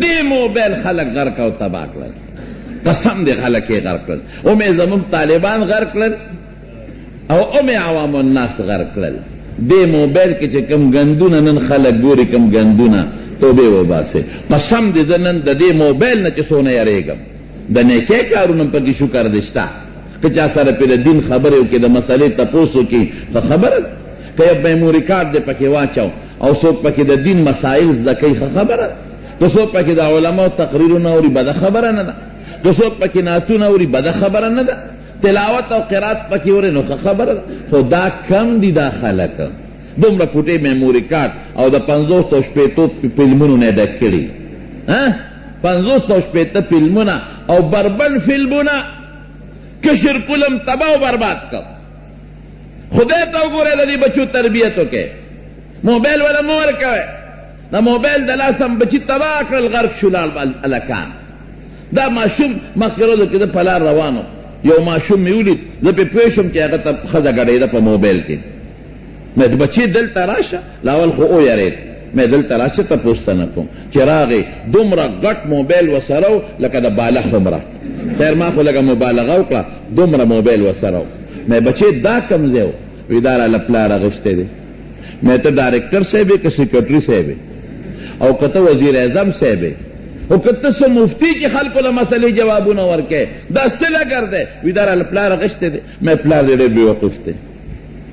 دی موبیل خلق غرق او تباہ کړل قسم دی خلق یې غرق کړل اومې زموږ طالبان غرق کړل او اومې عوام الناس غرق کړل دی موبیل کې چې کم ګندونه نن خلق ګوري کم ګندونه توبې وباسئ قسم دی زه نن د دې موبیل نه چې څونه یریږم د نیکۍ کارونه پکې شکر دې شته که چا سره پې د دین خبرې وکړي د مسئلې تپوس وکړي ښه خبره ده که یو میموري کارډ دې پکې واچو او څوک پکې د دین مسایل زده کوي ښه خبره ده که څوک پکې د علماو تقریرونه اوري بده خبره نه ده که څوک پکې نعتونه اوري بده خبره نه ده تلاوت او قرات پکې اوري نو ښه خبره ده خو دا کم دي دا خلک دومره پوټې میموري کارډ او د 50 او شپېتو فلمونو نه ډک کړي 50 او شپېته فلمونه او بربند فلمونه کشر کلم تباہ و برباد کر خدای ته وګوره د دې بچو تربیت وکړي موبایل ولا مور کوي دا موبایل د لاسم بچی تباہ کړل غرق شول الکان دا ماشوم مخکرو کې د پلار روانو یو ماشوم مې ولید زه په پېښم چې هغه ته ښځه ګډېده په موبایل کې مې د بچی دلته راشه لاول خو او یارید مې دلته راشه ته پوښتنه کوم چې راغی دومره ګټ موبایل وسره لکه د بالغ عمره خیر ما خو لږه مبالغه وکړه دومره موبایل وسره مې بچی دا کم ځای و وی دا راله پلار اغوښتی دی مې ته ډایرکټر صاحب یې که سیکرټري صاحب او که ته وزیر اعظم صاحب او که ته څه مفتي چې خلکو له مسلې جوابونه ورکوې دا څه لګر دی وی دا راله پلار اغوښتی دی مې پلار دې ډېر بېوقوف دی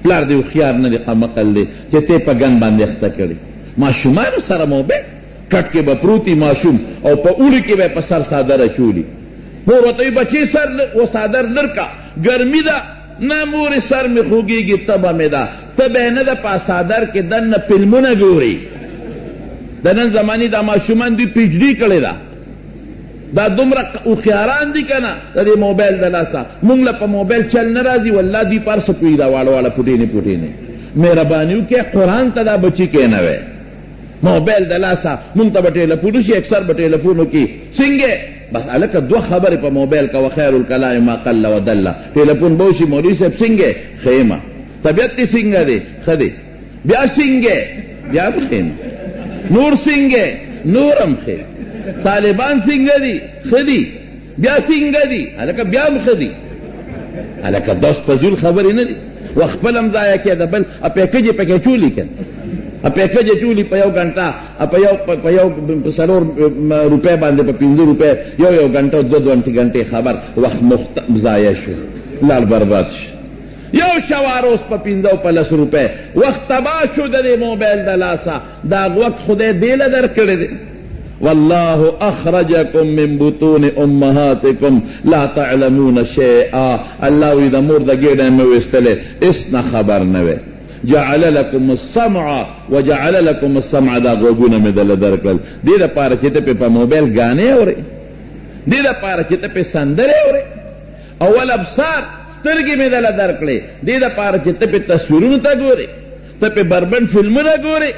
پلار دې هوښیار نه دی قمقل دی چې ته په ګن باندې اخته کړي ماشومانو سره موبایل کټ کې به پروتي ماشوم او په اوړي کې به په سر صادر اچولي مور ورته وي بچې سر و صادر لرکه ګرمي ده نه مورې سر مې خوږېږي تبه مې ده ته به یې نه ده په صادر کې دننه فلمونه ګوري د نن زمانې دا ماشومان دوی پی ایچ ډي کړې ده دا دومره هوښیاران دي که نه د دې موبایل د لاسه مونږ له په موبایل چل نه راځي والله دوی په هر څه پوهي دا واړه واړه پوټینې پوټینې مهرباني وکړئ قرآن ته دا بچي کښېنوئ موبایل د لاسه مونږ ته به ټیلیفون وشي اکثر به ټیلیفون وکړي څنګه بس هلکه دوه خبرې په موبایل کوه خیر الکلام ما قل ودله ټیلیفون به وشي مولوي صاحب څنګه ښه یم طبیعت دې څنګه دی ښه دی بیا څنګه بیا هم ښه یم نور څنګه نور هم ښه طالبان څنګه دي ښه دي بیا څنګه دي هلکه بیا هم ښه دي هلکه داس فضول خبرې نه دي وخت خپل هم ضایع کېده بل پیکج یې پکې چولي که پیکج یې چولي په یو ګنټه په یو 4 روپۍ باندې په 5 روپۍ یو ګنټه 2 ګنټې خبر وخت ضایع شو لار برباد شو یو شوار اوس په 15 او په 10 روپۍ وخت تباه شو د دې موبایل د لاسه دا وخت خدای دې له درکړی دی والله اخرجکم من بطون امهاتکم لا تعلمون شیئا الله وی د مور د ګېډه مې ویستلې هېڅ نه خبر نه وی جعل لكم السمع وجعل لكم السمع دا غوږونه مې دله درکړل دې دپاره چې ته پې په موبایل ګانې اورې دې دپاره چې ته پې سندرې اورې اول ابصار سترګې مې دله درکړې دې دپاره چې ته پې تصویرونو ته ګورې ته پې بربند فلمونه ګورې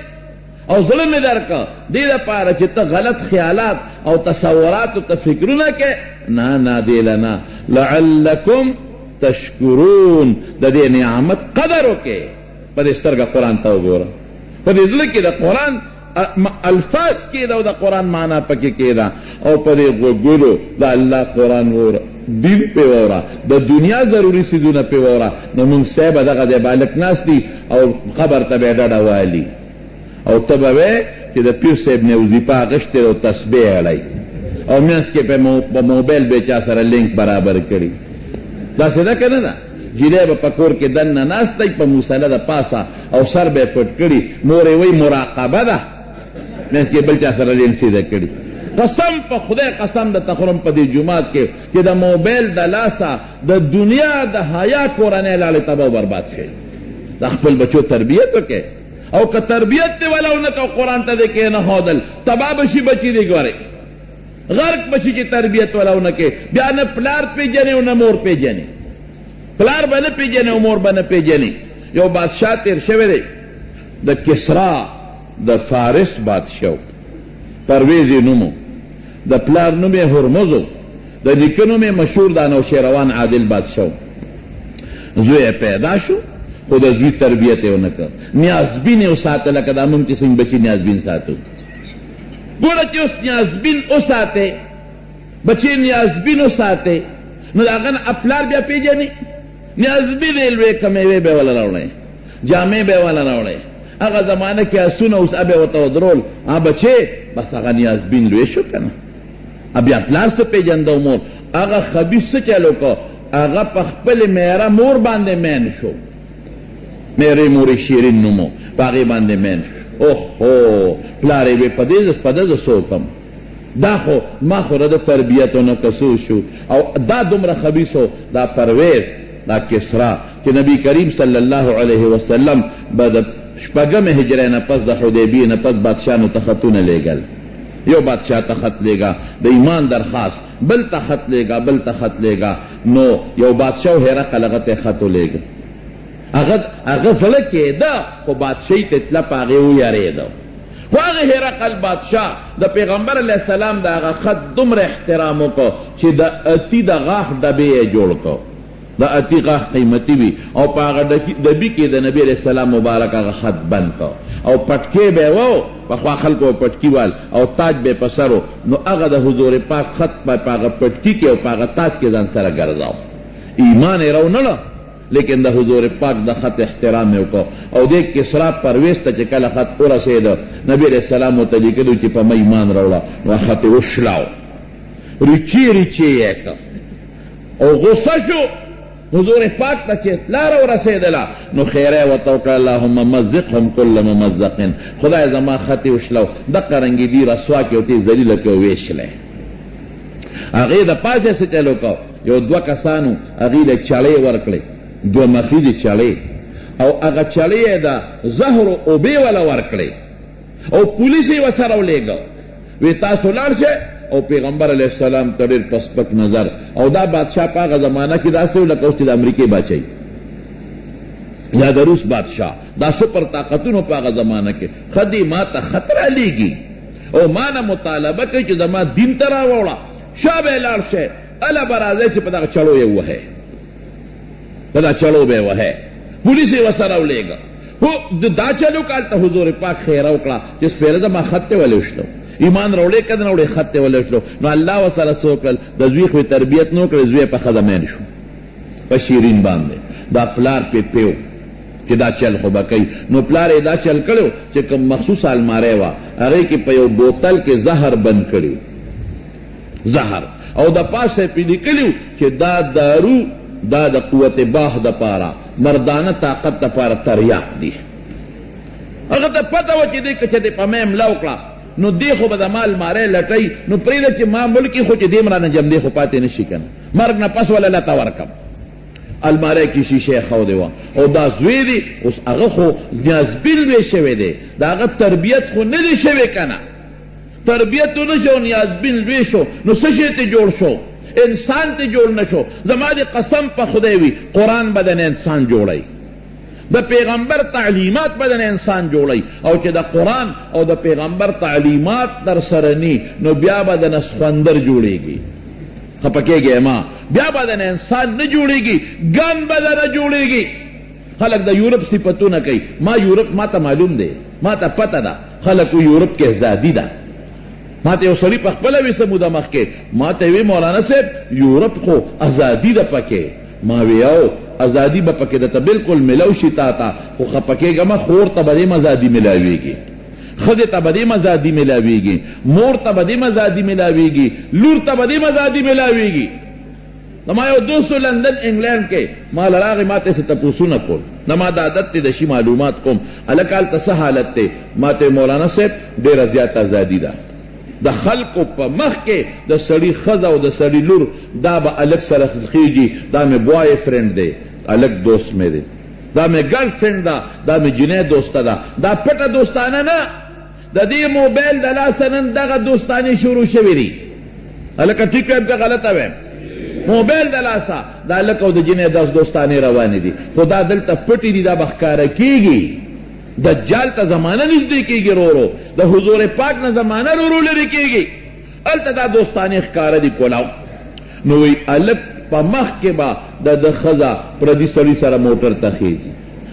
او زړه مې درکړه دې دپاره چې ته غلط خیالات او تصوراتو ته فکرونه کې نه دې له نه لعلکم تشکرون د دې نعمت قدر وکړې په دې سترګه قرآن ته وګوره په دې زړه کې د قرآن الفاظ کېده او د قرآن معنا پکې کېده او په دې غوږونو د الله قرآن وره دین پې وره د دنیا ضروري څیزونه پې وره نو موږ صاحب دغه دی بالک ناست دي او خبر ته به یې ډډه والي او ته به وې چې د پیر صاحب نه وظیفه اخیستې او تسبیح اړی او منځ کې په موبایل به چا سره لینک برابر کړي داسې ده که نه ده جیلی به په کور کې دننه ناست دی په موسله د پاسه او سر به یې پټ کړي مور یې وایي مراقبه ده منځ کې بل چا سره لینک سیده کړي قسم په خدای قسم د تخرم په دې جومات کې چې د موبایل د لاسه د دنیا د حیا کورنۍ لاړې تباه و برباد شي د خپل بچو تربیت وکړي او که تربیت دی ولو نه کو قرآن ته دې کې نه ښودل تباه به شي بچي دې ګورئ غرق به شي چې تربیت ولو نه کې بیا نه پلار پېژنې او نه مور پېژنې پلار به نه پېژنې او مور به نه پېژنې یو بادشاه تېر شوی دی د کسرا د فارس بادشاه پرویز یې نوم د پلار نوم یې هرمز د نیکه نوم یې مشهور د انوشیروان عادل بادشاه زوی یې پیدا شو خو د زوی تربیت یې ونه کړ نیازبین یې وساته لکه دا موږ چې څنګه بچي نیازبین ساتو گوڑا چی اس نیازبین اساتے بچے نیازبین اساتے نو داغن اپلار بیا پیجنی نیازبین الوے کمیوے بے والا روڑے جامع بے والا روڑے اگا زمانہ کی اسونا اس ابے وطا درول بچے بس اگا نیازبین لوے شو کنا اب اپلار سے پیجندو مور اگا خبیث سے چلو کو اگا پخپل میرا مور باندے مین شو میرے موری شیرین نمو پاگی باندے مین اوہو پلارے بے پدیز سوکم دا خو ما خو رد تربیتو نکسو شو او دا دمر خبیثو دا پرویز دا کسرا کہ نبی کریم صلی اللہ علیہ وسلم بعد شپگم ہجرے نپس دا حدیبی نپس بادشاہ نو تخطون لے گل یو بادشاہ تخط لے گا دا ایمان درخواست بل تخط لے گا بل تخط لے گا نو یو بادشاہ ہیرا قلغت خطو لے گا اگر فلکے دا خو بادشاہی تتلا پاگیو یارے دا خو اگر ہیرقل بادشاہ دا پیغمبر علیہ السلام دا اگر خط دمر احترامو کو چی دا اتی دا غاح دبی جوڑ کو دا اتی غاح قیمتی بھی او پاگر دبی کی دا نبی علیہ السلام مبارک اگر خط بند کو او پٹکے بے وو پخوا خلقو پٹکی وال او تاج بے پسرو نو اگر دا حضور پاک خط پاگر پٹکی کے او پاگر تاج کے زن سر گرداو ایمان رو نلا لیکن دا حضور پاک دا خط احترام میں کو او دیکھ کسرا پرویز تا چکل خط او رسید نبی علیہ السلام تلیکدو چی پا ما ایمان رولا و خط اشلاو ریچی ایکا او غصہ شو حضور پاک تا چی لارو رسید لا نو خیرے و توقع اللہم ممزقهم کل ممزقن خدا زمان خط اشلاو دقا رنگی دی رسوا کیوتی زلیل کیو ویش لے اغی دا پاسے سے چلو کو یو دو کسانو اغی لے چلے ورکلے دو مخید چلے او اگا چلے دا زہر او بے والا ورکلے او پولیسی وسرو لے گا وی تاسو لار شے او پیغمبر علیہ السلام تریر پسپک نظر او دا بادشاہ پاگا زمانہ کی دا سے لکو چی دا امریکی باچائی یا دا روس بادشاہ دا سپر طاقتونو پاگا زمانہ کے خدی ما تا خطرہ لیگی او مانا مطالبہ کی چی دا ما دین ترا ووڑا شاہ لار شے علا برازے چی پتا چلو یہ وہ ہے پتا چلو بے وہ ہے پولیسی وسرو لے گا دا چلو کالتا حضور پاک خیرہ اکڑا جس پیرزا ما خطے والے اشلو ایمان روڑے کدن روڑے خطے والے اشلو نو اللہ وسر سوکل دا زوی خوی تربیت نو کر زوی پا خدمین شو پا شیرین باندے دا پلار پہ پیو کہ دا چل خو بکی نو پلار دا چل کرو چی کم مخصوص المارے وا اگر کی پیو بوتل کے زہر بند کرو زہر او دا پاس پی نکلیو کہ دا دارو دا دا قوت باہ دا پارا مردانہ طاقت دا پارا تریاق دی اگر تا پتا وچی دی کچھ دی پا میم لوکلا نو دیخو با دا مال مارے لٹائی نو پریدہ چی ما ملکی خو چی دیم رانا جم دیخو پاتے نشی کن مرگ نا پس والا لتا ورکم المارے کی شیشے خو دیوا او دا زوی دی اس اگر خو نیازبیل بے شوے دے دا اگر تربیت خو ندی شوے کنا تربیت تو نشو نیازبیل بے شو نو سشیت جوڑ شو انسان تے جوڑ نشو زمانی قسم پا خدیوی قرآن بدن انسان جوڑائی دا پیغمبر تعلیمات بدن انسان جوڑائی او چی دا قرآن او دا پیغمبر تعلیمات در سرنی نو بیا بدن اسخندر جوڑے گی خپکے گئے ماں بیا بدن انسان نہ جوڑے گی گن بدن جوڑے گی خلق دا یورپ صفتو نہ کئی ما یورپ ما تا معلوم دے ما تا پتہ دا خلق یورپ کے ازادی دا ما تے سری پخپلا وی سمودا مخ کے ما تے وی مولانا صاحب یورپ خو ازادی دا پکے ما وی او ازادی با پکے دا تا بالکل ملو شتا تا خو خپکے گا ما خور تا بدیم ازادی ملاوی گی خد تا بدیم ازادی ملاوی گی مور تا بدیم ازادی ملاوی گی لور تا بدیم ازادی ملاوی گی نما یو دوستو لندن انگلینڈ کے ما لراغی ما تے سے تپوسو نکول نما دا عدد تے دشی معلومات کم الکال تسا حالت تے ما تے مولانا صاحب دیر ازیاد ازادی دا دا خلقو پا مخ کے دا سڑی خزا و دا سڑی لور دا با الگ سرخیجی دا میں بوائے فرینڈ دے الگ دوست میں دے دا میں گرل فرینڈ دا میں جنہ دوستا دا پٹا دوستانا نا دا دی موبیل دا لاسنن دا غا دوستانی شروع شویری الکا ٹھیک ہے دا غلط ہے موبیل دا لاسا دا لکا دا جنہ دس دوستانی روانی دی خدا دلتا پٹی دی دا بخکارا کی گی دجال تا زمانہ نزدی کی گی رو رو دا حضور پاک نا زمانہ رو رو لری کی گی التا دا دوستانی اخکارا دی کولاو نوی الگ پا مخ کے با دا خزا پردی سری سر موٹر تا خیجی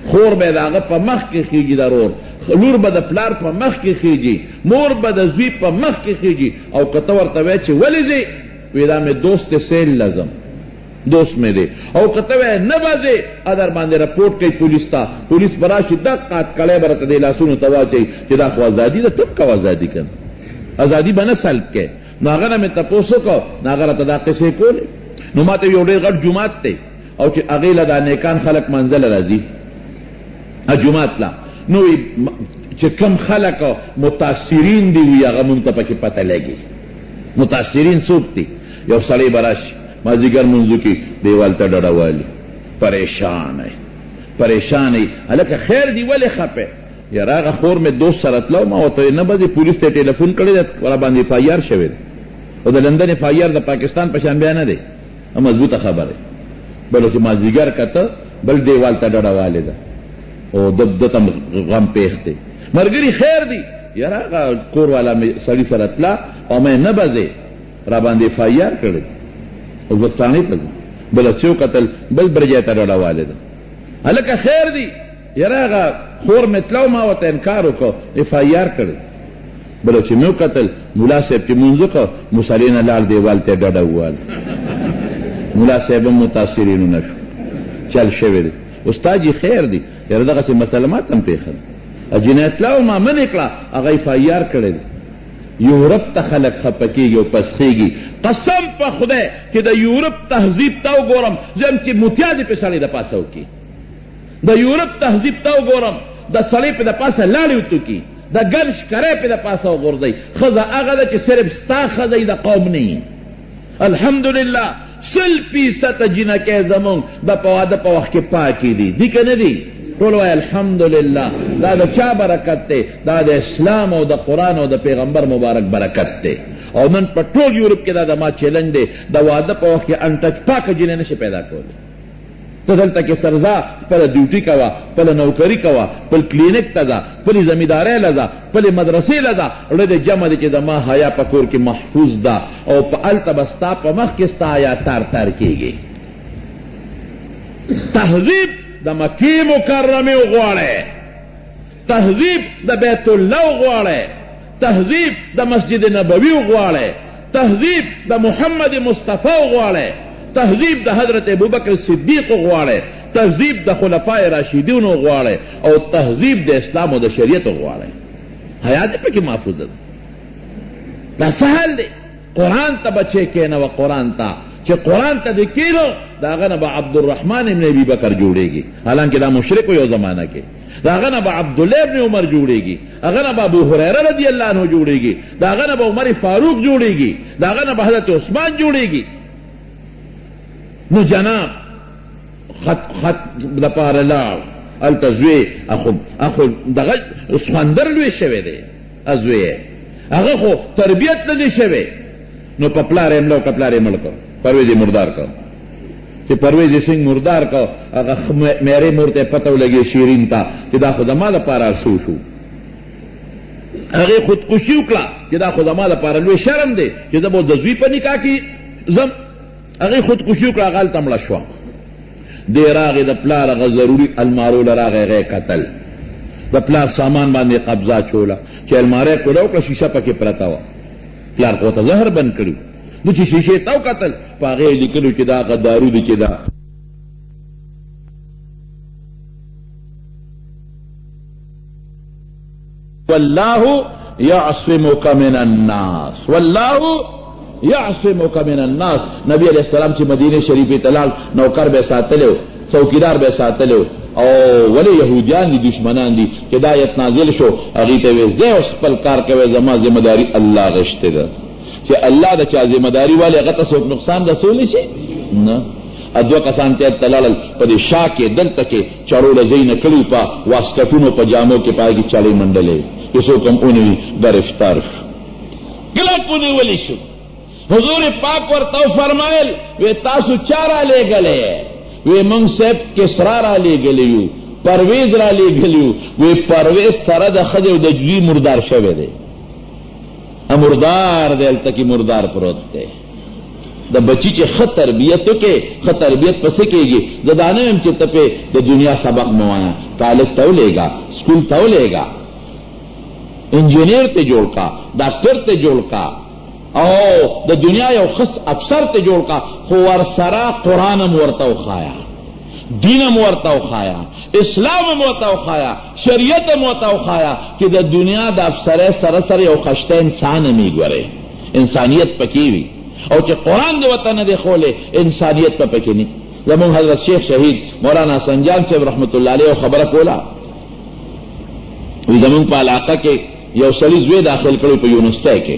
خور بے داغا پا مخ کے خیجی دا رور لور به د پلار په مخ کې خیږي، مور به د زوی په مخ کې خیږي، او که ته ورته وایې چې ولې ځې، وایي دا مې دوست دی سیل لازم دوست مې دی، او که ته وایې نه به ځې ادر باندې رپورټ کوي پولیس ته، پولیس به راشي دقه کړی به راته دې لاسونو ته واچوي چې دا خو ازادي ده، ته کوه ازادي که ازادي به نه سلب کې. نو هغه نه مې تپوس وکړو، نو هغه راته دا قصې کولې. نو ما ته یو ډېر غټ جومات دی او چې هغې له دا نیکان خلک منزله راځي جومات لا، نو چې کم خلک متاثرین دي وي هغه مونږ ته پکې پته لګي متاثرین څوک دي. یو سړی به راشي مازدیګر منځو کې دیوال ته ډډه والي، پریشان ای هلکه خیر دی ولې خپې؟ یاره هغه خور مې دوست سره تلو، ما ورته نه به پولیس ته ټلیفون کړی دی را باندې اف آی آر شوی دی، او د لندن اف آی آر د پاکستان په شان بیا نه دی، مضبوطه خبره. بلو چې مازدیګر کته بل دیوال ته ډډه والې ده او دته غم پیښ دی. ملګري خیر دی، یاره هغه کور والا مې سړي سره تله او مې نه به ځې را باندې اف آی آر کړی او بستانې ته ځي، بله چې وکتل بل برجې ته ډډه والې ده. هلکه خیر دی، یاره هغه خور مې تلو ما ورته انکار وکړو اف آی آر کړی، بله چې مې وکتل ملا صاحب چې مونځ وکړو مصلي نه لاړ دیوال ته ډډه ووال، ملا صاحب هم متاثرینو نه شو، چل شوی دی. استاد جی خیر دی، یاره دغسې مسله ما ته هم پېښه ده، جنایت لاو ما منې کړه هغه اف آی آر کړی دی. یورپ ته خلک خفه کېږي او پسخېږي. قسم په خدای چې د یورپ تهذیب ته وګورم زم چې متیا دې پې سړی د پاسه وکړي، د یورپ تهذیب ته وګورم د سړی پې د پاسه لاړې وتوکي، د ګن شکری پې د پاسه وغورځئ. ښځه هغه ده چې صرف ستا ښځه د قوم نه وي. الحمدلله 100% جنکۍ زمونږ د په واده په وخت کې پاکې دي، دي که نه دي؟ ټول وایي الحمدلله. دا د چا برکت دی؟ دا د اسلام او د قرآن او د پیغمبر مبارک برکت دی. او نن په ټول یورپ کې دا د ما چیلنج دی، د واده په وخت کې انټچ پاکه جنۍ نشي پیدا کولی. ته دلته کې سرزا خپله ډیوټي کوه، خپله نوکري کوه، خپل کلینیک ته ځه، خپلې زمیندارۍ له ځه، خپلې مدرسې له ځه، زړه دې جمع دی چې زما حیا په کور کې محفوظ ده او په هلته به ستا په مخ کې ستا حیا تار کېږي. تهذیب د مکې مکرمې وغواړئ، تهذیب د بیت الله وغواړئ، تهذیب د مسجد نبوي وغواړئ، تهذیب د محمد مصطفی وغواړئ، تهذیب د حضرت ابوبکر صدیق وغواړئ، تهذیب د خلفای راشدین وغواړئ، او تهذیب د اسلام او د شریعت وغواړئ. حیا دې پکې محفوظ ده. دا سهل دی. قرآن ته بچې کېنوه، قرآن ته چې قرآن ته دې کېنو د هغه نه به عبدالرحمن ابن ابي بکر جوړېږي، حالانکې دا مشرک یو زمانه کې. د هغه نه به عبدالله ابن عمر جوړېږي، هغه نه به ابو هریره رضی الله عنه جوړېږي، د هغه نه به عمر فاروق جوړېږي، د هغه نه به حضرت عثمان جوړېږي. نو جناب خط دپاره لاړ هلته زوی اخو دغه سخوندر لوی شوی دی، زوی هغه خو تربیت نه دی شوی. نو په پلار یې مړه کړه، پلار یې مړ کړ، پرویز یې مردار کړ. چې پرویز سنگ مردار کړ، هغه میرې مور ته پته ولګي شیرین ته چې دا خو زما دپاره ارسو شو. هغې خودکشي وکړه چې دا خو زما دپاره لوی شرم دی چې زه به د زوی په نکاح کې ځم. هغې خودکشي وکړه، هغه هلته مړه شوه. دی راغې د پلار هغه ضروري المارو له راغی، هغې کتل، د پلار سامان باندې قبضه چوله چې الماری کوله وکړه، شیشه پکې پرته وه. پلار خو ته زهر بند کړي، نو چې شیشې ته وکتل په هغې یې لیکلو چې دا هغه دارو دی چې دا والله یعصمک من الناس، والله یعصمک من الناس. نبی علیہ السلام چې مدینه شریفې ته لاړ، نوکر به یې ساتلی و، څوکیدار به یې ساتلی و، او ولې یهودیان دي، دشمنان دي. چې دا آیت نازل شو هغې ته ویې ځئ اوس خپل کار کوئ، زما ذمهداري الله غشتې ده. چې الله د چا ذمهداري والي هغه ته څوک نقصان رسولی شي نه. دوه کسان چې هلته لاړل، په دې شا کې دلته کې چړو لزۍ نه کړي، په واسکټونو په جامو کې په هغې کې چړې منډلې، چې څوک هم ونیوي ګرفتار شو، کلک ونیولی شو. حضور پاک ورته فرمایل وی تاسو چا را لېږلی؟ وی موږ صاحب کسرا را لېږلی یو، پرویز را لېږلی یو. وی پرویز سره د ښځې او د جوی مردار شوی دی، مردار دی، هلته کې مردار پروت دی. د بچی چې ښه تربیت وکړې، ښه تربیت پسې کېږي. زه دا نه یم چې ته پې د دنیا سبق مه وایه، طالب ته ولېږه، سکول ته ولېږه، انجینیر ته جوړ کا، ډاکټر ته جوړ کا، او د دنیا یو خص افسر ته جوړ کا، خو ورسره قرآن هم ورته وښایا، دین هم ورته وښایا، اسلام هم ورته وښایا، شریعت هم ورته وښایا چې د دنیا د افسرۍ سره سره یو خشته انسان هم ګورې، انسانیت پکې وي. او چې قرآن د وطن نه دی ښولی، انسانیت په پکې نه. زمونږ حضرت شیخ شهید مولانا سنجان صاحب رحمت الله علیه خبره کوله، وی زمونږ په علاقه کې یو سړي زوی داخل کړی په یونیورسټۍ کې،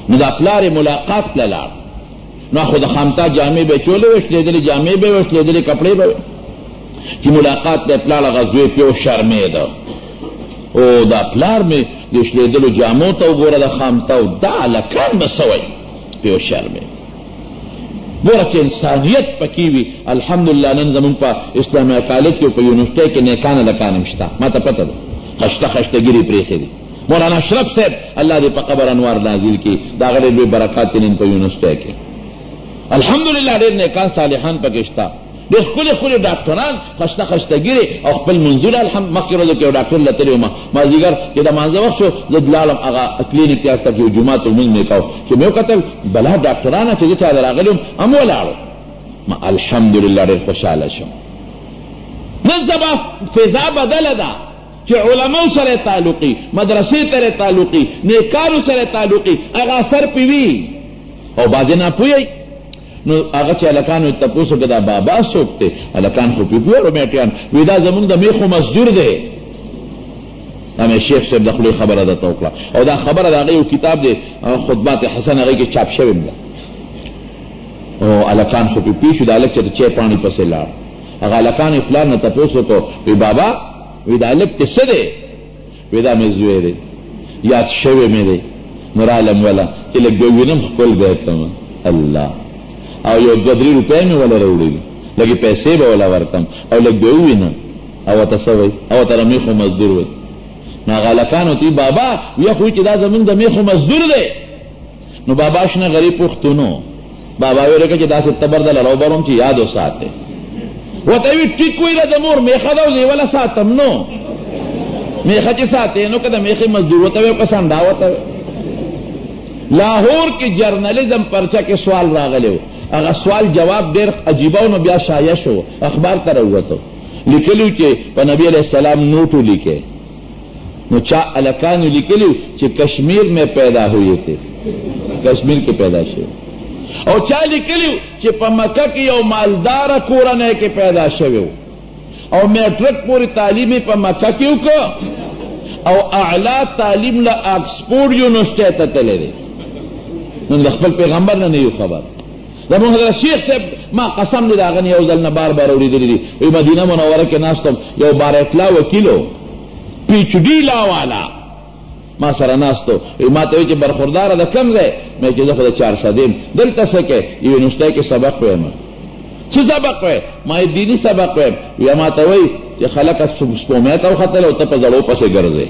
نو د پلار ملاقات ته لاړ، نو خو د خامتا جامې به چولې وې، شلېدلې جامې به وې، شلېدلې کپړې به وې. چې ملاقات ته پلار هغه زوی پې وشرمېده، او دا پلار مې د شلېدلو جامو ته وګوره د خامتاو، دا هلکان به څه وایي، پې وشرمېد. ګوره چې انسانیت پکې وي. الحمدلله نن زمونږ په اسلامي کالج کې په یونیورسټۍ کې نیکان هلکان هم شته، ما ته پته ده، خشته خشته ګیرې پرېښې دي. مولانا اشرف صاحب الله دې په قبر انوار نازل کړي، د هغه ډېر لوی برکات دي نن په یونیورسټۍ کې. الحمدلله ډېر نیکان صالحان پکې شته، ډېر ښکلي ښکلي ډاکټران، خشته خشته ګیرې او خپل منځونه. مخکې ورځو کې یو ډاکټر له تللی وم، مازدیګر چې د مانځه وخت شو، زه لاړم هغه کلینیک ته، هلته کې یو جومات لمونځ مې کوو، چې مې وکتل بلا ډاکټران چې زه چا ته راغلی وم هم ولاړو. ما الحمدلله ډېر خوشحاله شم. نن سبا فضا بدله ده چې علماو سره تعلقي، مدرسې سره تعلقي، نیکانو سره تعلقي، هغه اثر پې وي. او بعضې ناپوهی، نو هغه چې هلکانو تپوس وکړه دا بابا څوک دی، هلکان خو پې پوهېږو میټیان، وایي دا زمونږ د میخو مزدور دی. دا مې شیخ صاحب د خولې خبره درته وکړه، او دا خبره د هغه یو کتاب دی خطبات حسن، هغې کې چاپ شوې ده. او هلکان خو پې پوه شو، دا هلک چې د چای پاڼې پسې لاړ، هغه هلکانو پلار نه تپوس وکړو، وایي بابا، وی دا هلک کې څه دی؟ وی دا مې زوی دی، یاد شوی مې دی. نو رالم وله چې لږ به ووینم ښکل به یې کړم. الله، او یو 2-3 روپۍ مې وله راوړي دي، لږې پیسې به وله ورکړم، او لږ به ووینم. او ورته څه وایي؟ او ورته د میخو مزدور وایي. نو هغه هلکانو ته بابا ویې خو چې دا زمونږ د میخو مزدور دی. نو بابا شنه غریب پښتونو، بابا ویې وکړه چې داسې تبر دله راوبرم چې یاد وساتې. ورته وی ټیک ویله د مور میخه ده، او زه یې وله ساتم. نو میخه چې ساتې، نو که د میخې مزدور ورته وی، که سنډا ورته وی. لاهور کې جرنالیزم پرچه کې سوال راغلی و، هغه سوال جواب ډېر عجیبه و، نو بیا شایع شو، اخبار ته راووتو. لیکلي چې په نبي علیه السلام نوټ ولیکې، نو چا هلکانو لیکلي چې کشمیر میں پیدا ہوئے تھے، کشمیر کې پیدا شوی. او چا لیکلی چې په مکه کې یو مالداره کورنۍ کې پیدا شوی و، او میټرک پورې تعلیم یې په مکه کې وکړه، او اعلی تعلیم له آکسفورډ یونیورسټۍ ته تللی دی. نن د خپل پیغمبر نه یو خبر. زمونږ حضرت شیخ صاحب، ما قسم دی د هغه نه یو ځل نه بار بار اورېدلی دي، وایي مدینه منوره کې ناستم، یو بارکلا وکیلو، پی ایچ ډي لا والا ما سره ناستو، ما ته وایي چې برخورداره د کوم ځای؟ مې چې زه خو د 400 یم. دلته څه کوې؟ یونیورسټۍ کې سبق وایم. څه سبق وایې؟ ما یې دیني سبق وایم. بیا ما ته وایي چې خلک سپومۍ ته وختل، او ته په زړو پسې ګرځې.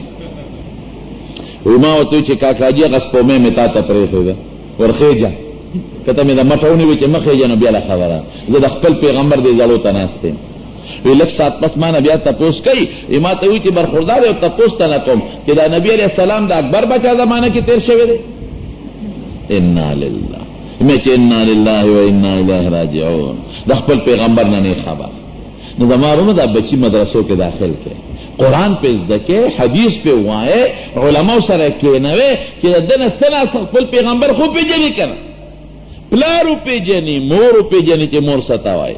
وایي ما ورته وایي چې کاکاجي هغه سپومۍ مې تا ته پرېښوده، ورخېجه، که ته مې د مټه ونیوې چې مه خېجه، نو بیا له خبره، زه د خپل پیغمبر دې زړو ته ناست یم. وی لږ ساعت پس ما نه بیا تپوس کوي، ما ته وایي چې برخوردار یو تپوس ته نه کوم چې دا نبي علیه السلام د اکبر بچا زمانه کې تېر شوی دی. انا لله، مې چې انا لله و انا الیه راجعون، د خپل پیغمبر نه نه خبر. نو زما وروڼو دا بچي مدرسو کې داخل کړي، قرآن پې زده کې، حدیث پې ووایې، علماو سره کښېنوې چې د ده نه څه ناڅه خپل پیغمبر خو پېژني که نه، پلار وپېژني، مور وپېژني چې مور څه ته وایي،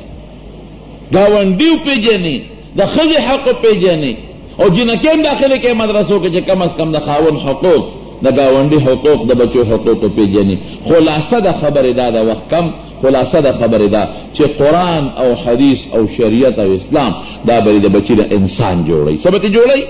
ګاونډي وپېژني، د ښځې حق وپېژني، او جنکې هم داخلې کې مدرسو کې چې کم از کم د خاوند حقوق، د ګاونډي حقوق، د بچو حقوق وپېژني. خلاصه د خبرې دا د وخت کم، خلاصه د خبرې دا چې قرآن او حدیث او شریعت او اسلام دا به د بچي د انسان جوړوي. څه به ترې جوړوي؟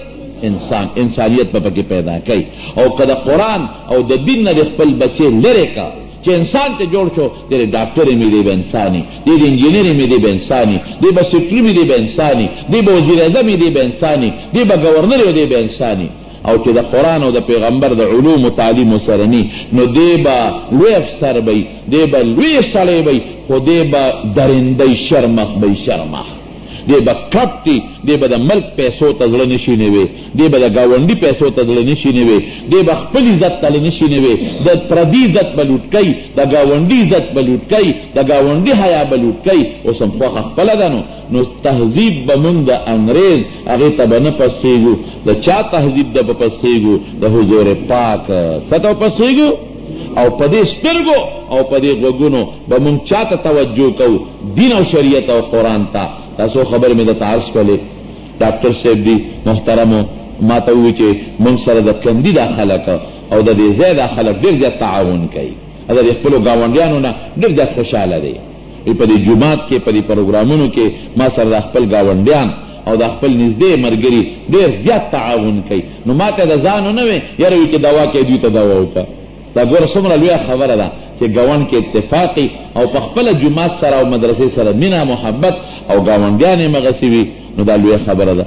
انسان، انسانیت به پکې پیدا کوي. او که د قرآن او د دین نه د خپل بچې لرې کا چې انسان ته جوړ شو، دی ډاکټر مې دی به انساني، دی د انجینر مې دی به انساني، دی به سیکرټري مې دی به انساني، دی به وزیر اعظم مې دی به انساني، دی به گورنر مې دی به انساني. او چې د قرآن او د پیغمبر د علوم و تعلیم سره ني، نو دی به لوی افسر بی، دی به لوی سړی بی، خو دی به درندی شرمخ بی، شرمخ دی به کلب کی، دی به د ملک پیسو ته زړه نشي نیوی، دی به د ګاونډي پیسو ته زړه نشي نیوی، دی به خپل عزت ته نشي نیوی، د پردي عزت به لوټ کوي، د ګاونډي عزت به لوټ کوي، د ګاونډي حیا به لوټ کوي. اوس هم خوښه خپله ده نو تهذیب به مونږ د انګریز هغې ته به نه پسېږو. د چا تهذیب ده به پسېږو؟ د حضور پاک څه ته پسېږو؟ او په دې سترګو او په دې غوږونو به مونږ چا ته توجه کوو؟ دین او شریعت او قرآن ته. تاسو خبر مې درته عرض کړلې، ډاکټر صاحب دی محترمو ما ته ووایي چې مونږ سره د کندي دا خلک او د دې ځای دا خلک ډېر زیات تعاون کوي، د دې خپلو ګاونډیانو نه ډېر زیات خوشحاله دی. په دې جومات کې په دې پروګرامونو کې ما سره د خپل ګاونډیان او د خپل نږدې ملګري ډېر زیات تعاون کوي. نو ما ته د ځانو نه وی یاره وي چې دوا کوي دوی ته دوا وکړه. دا ګوره څومره لویه خبره ده چې ګاونډ کې اتفاقي او په خپله جومات سره او مدرسې سره مینه محبت او ګاونډیان یې مغسې وي، نو دا لویه خبره ده.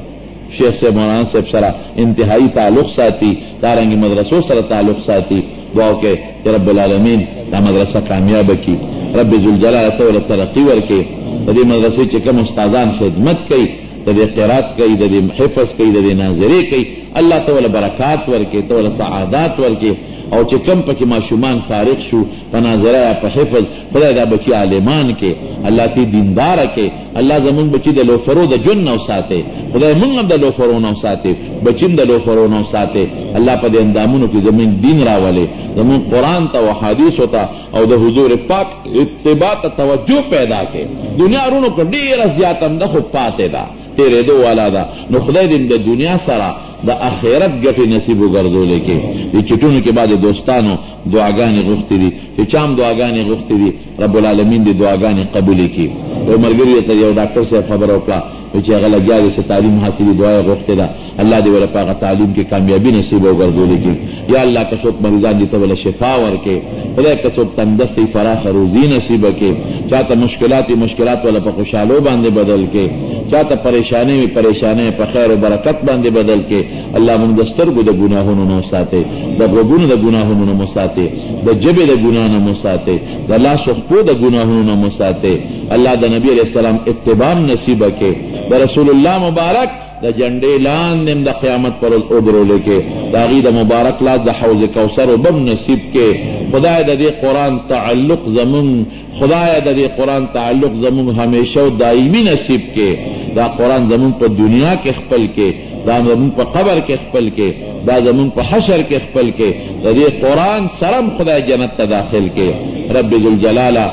شیخ صاحب مولانا صاحب سره انتهایی تعلق ساتي، دارنګې مدرسو سره تعلق ساتي. دعا وکړئ چې رب العالمین دا مدرسه کامیابه کړي، رب ذوالجلال ته ورته ترقي ورکړي. د دې مدرسې چې کوم استادان خدمت کوي، د دې قرات کوي، د دې حفظ کوي، د دې ناظرې کوي، الله ته ول برکات ورکړي، ته ول سعادات ورکړي. او چې کم پکې ماشومان فارغ شو په ناظره یا په حفظ، خدای دا بچي عالمان کې، الله تی دینداره کې، الله زمون بچي د لوفرو د جن نو ساتي، خدای مونږ هم د لوفرو نو ساتي، بچیم د لوفرو نو ساتي. الله په دې اندامونو کې زمون دین راولي، زمون قرآن ته او حدیث ته او د حضور پاک اتباع ته توجه پیدا کې. دنیا رونو کو ډیره زیات هم د خو پاتې ده، تیرېدو والا ده. نو خدای دې د دنیا سره د آخرت ګټې نصیب وګرځولې کې. دې چټونو کې بعد دوستانو دعاګانې غوښتې دي، چې چام دعاګانې غوښتې دي، رب العالمین دې دعاګانې قبولې کړي. یو ملګري ته یو ډاکټر صاحب خبره وکړه چې هغه لګیا دی چې تعلیم حاصلي دعا یې غوښتې ده، الله دې ورته هغه تعلیم کې کامیابي نصیب وګرځولې کړي. یا الله که څوک مریضان دي ته ول شفا ورکړي، خدای که څوک تندرستي فراخه روزي نصیب کړي، چاته مشکلات ولا په خوشحالو باندې بدل کړي، چاته پریشانۍ په خیر او برکت باندې بدل کړي. الله موږ د سترګو د ګناهونو نه وساتي، د غوږونو د ګناهونو نه وساتي، د ژبې د ګناه نه وساتي، د لاس او خپو د ګناهونو نه وساتي. الله د نبی علیہ السلام اتباع نصیب کړي، د رسول الله مبارک د جنډې لاندې د قیامت پر ودرولې کې، د هغې د مبارک لاس د حوض کوثر وبم نصیب کې. خدای د دې قرآن تعلق زمون، خدای د دې قرآن تعلق زمون همیشه او دایمي نصیب کې. دا قرآن زمون په دنیا کې خپل کې، دا زمون په قبر کې خپل کې، دا زمون په حشر کې خپل کې. د دې قرآن سرم خدای جنت ته داخل کې. رب ذوالجلاله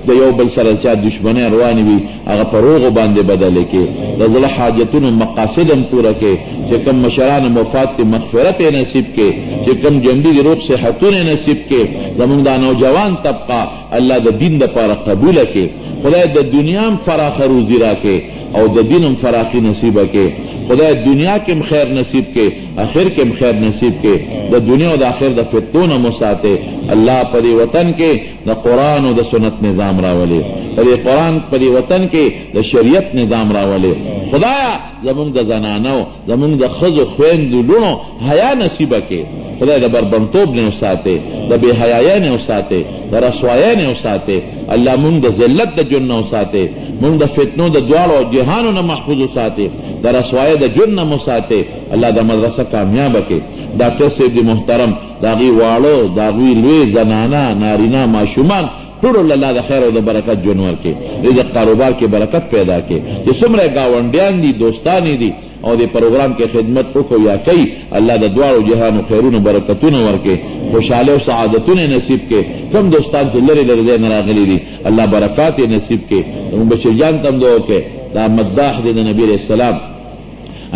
د یو بل سره چا دشمنۍ روانې وي هغه په روغو باندې بدلې کې، د زړه حاجتونو مقاصد هم پوره کې، چې کوم مشران مفات ته مغفرت نصیب کې، چې کوم جنډي د روغ صحتونه نصیب کې. زمونږ دا نوجوان طبقه الله د دین دپاره قبوله کې، خدای د دنیا هم فراخه روزي راکې او د دین هم فراخي نصیبه کې. خدای دنیا کې هم خیر نصیب کې، آخر کې هم خیر نصیب کې. د دنیا او د آخر د فتنو نه مساته. الله په دې وطن کې د قرآن او د سنت نظام راولي، په دې قرآن په دې وطن کې د شریعت نظام راولي. خدایا زمونږ د زنانو، زمونږ د ښځو خویندو لونو حیا نصیبه کې. خدای د بربنتوب نه وساتي، د بې حیایۍ نه وساتي، د رسوایۍ نه وساتي. الله مونږ د ذلت د جن نه وساتي، مونږ د فتنو د دواړو جهانو نه محفوظ وساتي، د رسوایۍ د جن نه وساتي. الله د مدرسه کامیابه کې. ډاکټر صاحب دی محترم، د هغې واړه، د هغوی لوی زنانه، نارینه، ماشومان ټولو الله د خیر او د برکت ژوند ورکړي، رزق کاروبار کې برکت پیدا کړي. چې څومره ګاونډیان دي، دوستان دي او د پروګرام کې خدمت وکړو یا کوي، الله د دواړو جهانو خیرونه برکتونه ورکړي، خوشحاله او سعادتونه نصیب کړي. کوم دوستان چې لرې لرې ځای نه راغلي دي الله برکات یې نصیب کړي. زموږ بشیر جان ته هم دعا وکړئ، دا مداح دی د نبي علیه السلام،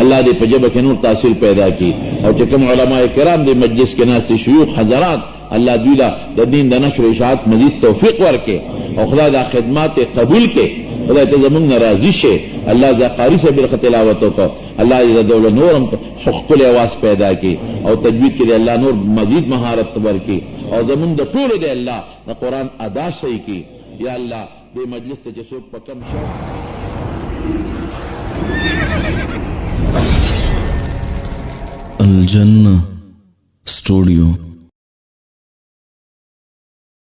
الله دې په ژبه کې نور تاثیر پیدا کړي. او چې کوم علماء کرام د مجلس کې ناست شيوخ حضرات، الله دوی د دین د نشر اشاعت مزید توفیق ورکړي او خدای دا خدمات قبول کړي. خدای ته زمونږ نه راضي شي. الله دا قاري صاحب برخه تلاوت وکړو، الله دې د دوله نورم ښکلی اواز پیدا کړي او تجوید کې دې الله نور مزید مهارت ورکړي او زمونږ د ټولو دې الله د قرآن ادا صحیح کړي. یا الله دې مجلس ته چې څوک په کم شوق الجنة स्टूडियो